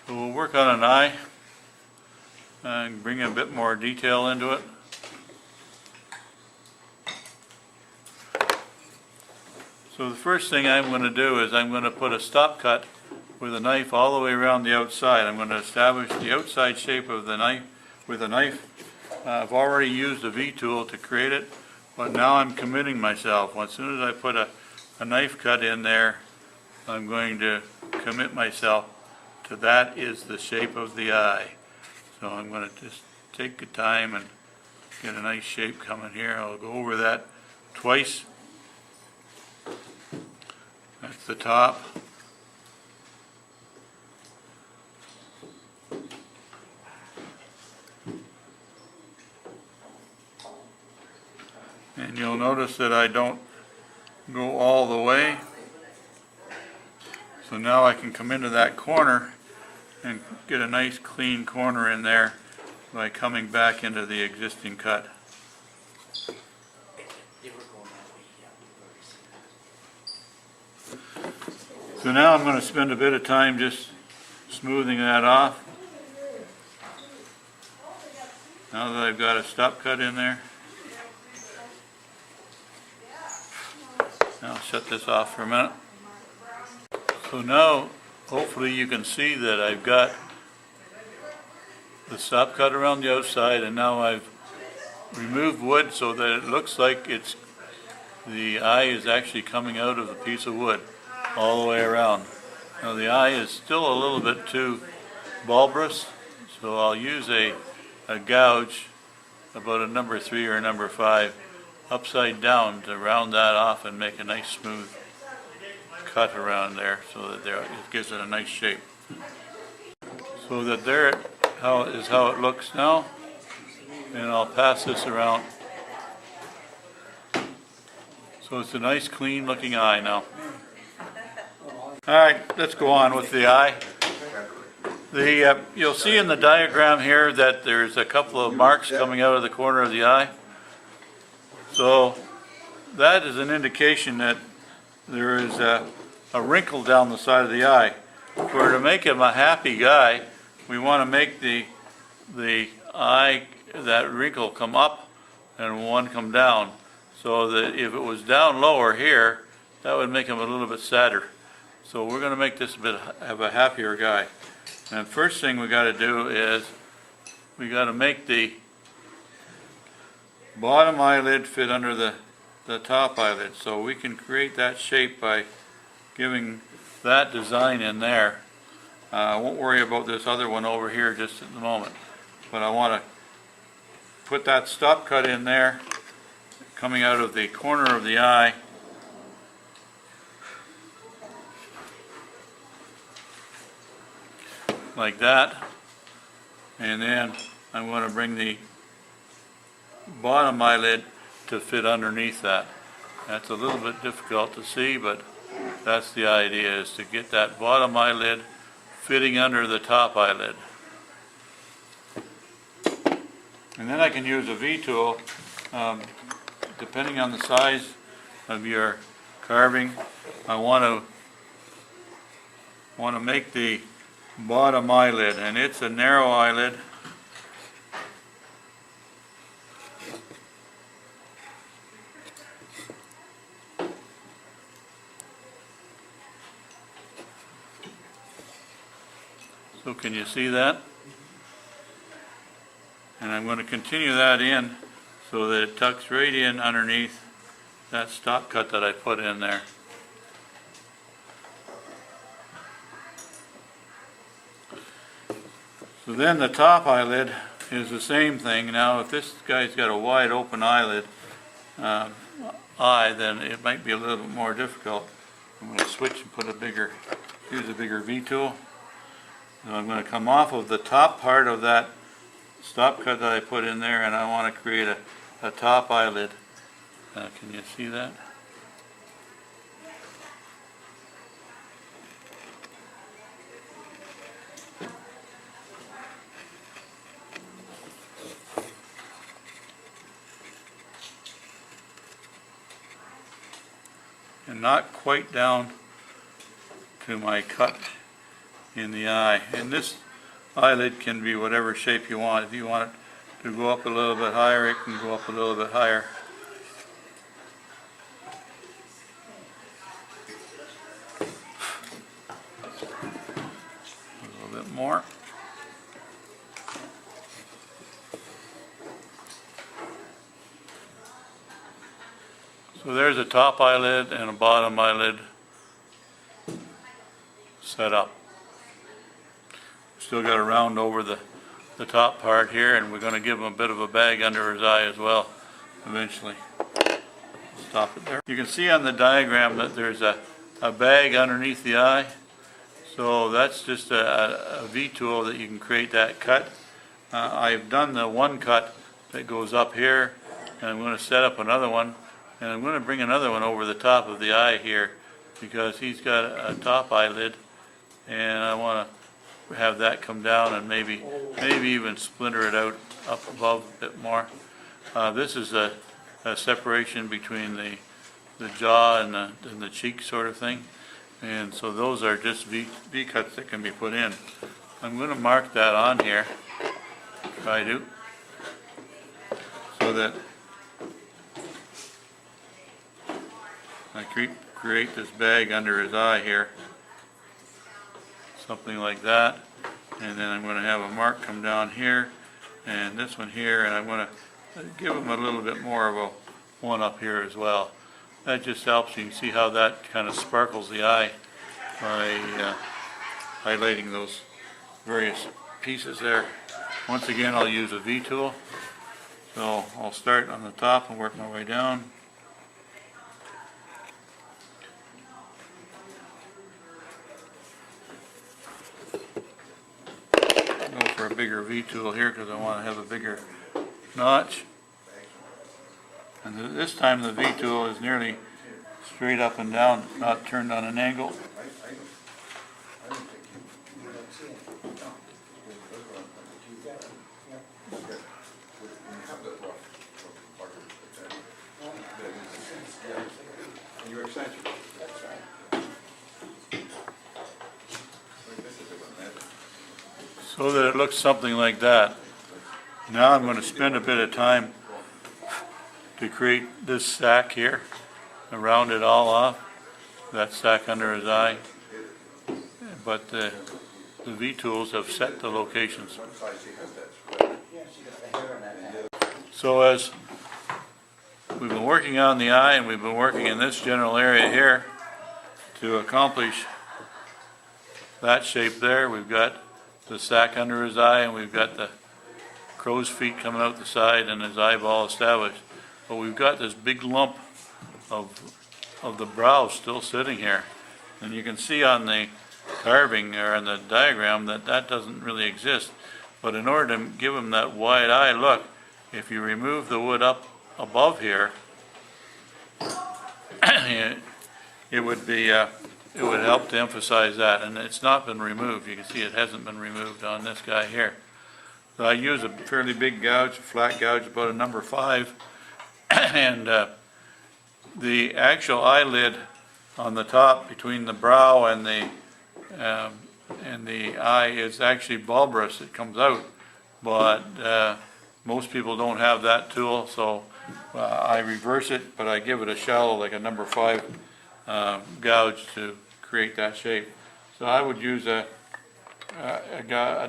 So we'll work on an eye and bring a bit more detail into it. So the first thing I'm going to do is I'm going to put a stop cut with a knife all the way around the outside. I'm going to establish the outside shape of the knife with a knife. I've already used a V-tool to create it, but now I'm committing myself. As soon as I put a knife cut in there, I'm going to commit myself to that is the shape of the eye. So I'm going to just take the time and get a nice shape coming here. I'll go over that twice. That's the top. And you'll notice that I don't go all the way. So now I can come into that corner and get a nice clean corner in there by coming back into the existing cut. So now I'm going to spend a bit of time just smoothing that off. Now that I've got a stop cut in there. I'll shut this off for a minute. So now hopefully you can see that I've got the stop cut around the outside, and now I've removed wood so that it looks like the eye is actually coming out of the piece of wood all the way around. Now the eye is still a little bit too bulbous, so I'll use a gouge about a number 3 or a number 5 upside down to round that off and make a nice smooth cut around there, so that it gives it a nice shape. So that there is how it looks now, and I'll pass this around. So it's a nice clean looking eye now. Alright, let's go on with the eye. You'll see in the diagram here that there's a couple of marks coming out of the corner of the eye. So that is an indication that there is a wrinkle down the side of the eye. For to make him a happy guy, we want to make the eye, that wrinkle come up and one come down. So that if it was down lower here, that would make him a little bit sadder. So we're going to make this have a happier guy. And first thing we got to do is we got to make the bottom eyelid fit under the top eyelid. So we can create that shape by giving that design in there. I won't worry about this other one over here just at the moment. But I want to put that stop cut in there, coming out of the corner of the eye. Like that. And then I'm going to bring the bottom eyelid to fit underneath that. That's a little bit difficult to see, but that's the idea, is to get that bottom eyelid fitting under the top eyelid. And then I can use a V-tool, depending on the size of your carving. I want to make the bottom eyelid, and it's a narrow eyelid. So can you see that? And I'm going to continue that in so that it tucks right in underneath that stop cut that I put in there. So then the top eyelid is the same thing. Now if this guy's got a wide open eyelid eye, then it might be a little bit more difficult. I'm going to switch and use a bigger V-tool. So I'm going to come off of the top part of that stop cut that I put in there, and I want to create a top eyelid. Can you see that? And not quite down to my cut in the eye. And this eyelid can be whatever shape you want. If you want it to go up a little bit higher, it can go up a little bit higher. A little bit more. So there's a top eyelid and a bottom eyelid set up. Still got to round over the top part here, and we're going to give him a bit of a bag under his eye as well eventually. Stop it there. You can see on the diagram that there's a bag underneath the eye. So that's just a V-tool that you can create that cut. I've done the one cut that goes up here, and I'm going to set up another one, and I'm going to bring another one over the top of the eye here because he's got a top eyelid, and I want to have that come down and maybe even splinter it out up above a bit more. This is a separation between the jaw and the cheek sort of thing, and so those are just V cuts that can be put in. I'm going to mark that on here, try to, so that I create this bag under his eye here, something like that, and then I'm going to have a mark come down here and this one here, and I'm going to give him a little bit more of a one up here as well. That just helps. You can see how that kind of sparkles the eye by highlighting those various pieces there. Once again, I'll use a V-tool. So I'll start on the top and work my way down. Go for a bigger V-tool here because I want to have a bigger notch. And this time the V-tool is nearly straight up and down, not turned on an angle. So that it looks something like that. Now I'm going to spend a bit of time to create this sack here, and round it all off, that sack under his eye. But the V-tools have set the locations. So as we've been working on the eye, and we've been working in this general area here to accomplish that shape there, we've got the sack under his eye, and we've got the crow's feet coming out the side and his eyeball established. But we've got this big lump of the brow still sitting here. And you can see on the carving or on the diagram that that doesn't really exist. But in order to give him that wide eye look, if you remove the wood up above here, it would help to emphasize that. And it's not been removed. You can see it hasn't been removed on this guy here. So I use a fairly big gouge, a flat gouge, about a number 5. And the actual eyelid on the top between the brow and the eye is actually bulbous. It comes out, but most people don't have that tool, so I reverse it, but I give it a shallow, like a number 5 gouge to create that shape. So I would use a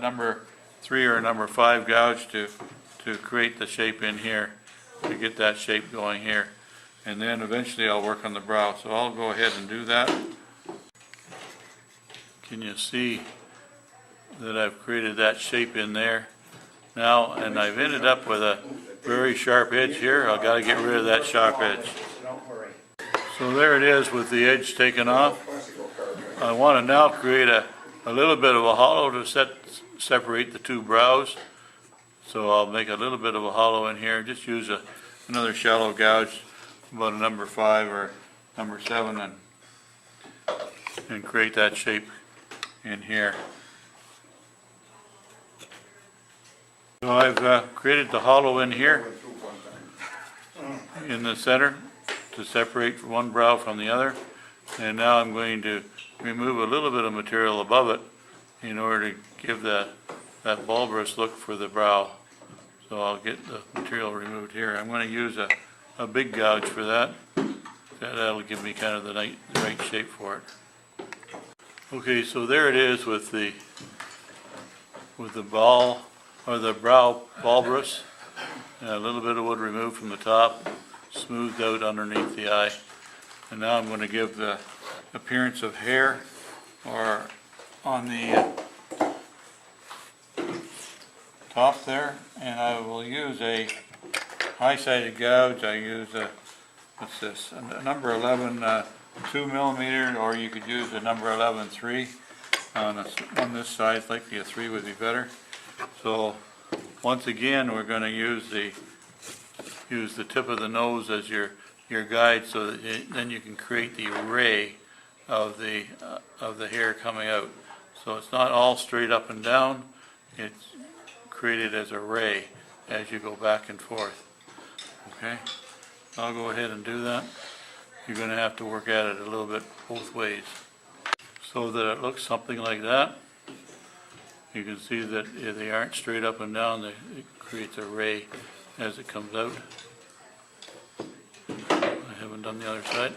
number 3 or a number 5 gouge to create the shape in here, to get that shape going here. And then eventually I'll work on the brow. So I'll go ahead and do that. Can you see that I've created that shape in there now? And I've ended up with a very sharp edge here. I've got to get rid of that sharp edge. So there it is with the edge taken off. I want to now create a little bit of a hollow to separate the two brows. So I'll make a little bit of a hollow in here. Just use another shallow gouge, about a number 5 or number 7, and create that shape in here. So I've created the hollow in here in the center to separate one brow from the other. And now I'm going to remove a little bit of material above it in order to give that bulbous look for the brow. So I'll get the material removed here. I'm going to use a big gouge for that. That'll give me kind of the right shape for it. Okay, so there it is with the ball or the brow bulbous. And a little bit of wood removed from the top, smoothed out underneath the eye. And now I'm going to give the appearance of hair or on the top there, and I will use a high-sided gouge. I use what's this, a number 11 2 millimeter, or you could use a number 11 3 on this size. Likely a 3 would be better. So once again, we're going to use the tip of the nose as your guide, so that then you can create the array of the hair coming out. So it's not all straight up and down. It's created as a ray as you go back and forth. Okay, I'll go ahead and do that. You're going to have to work at it a little bit both ways so that it looks something like that. You can see that if they aren't straight up and down, it creates a ray as it comes out. I haven't done the other side.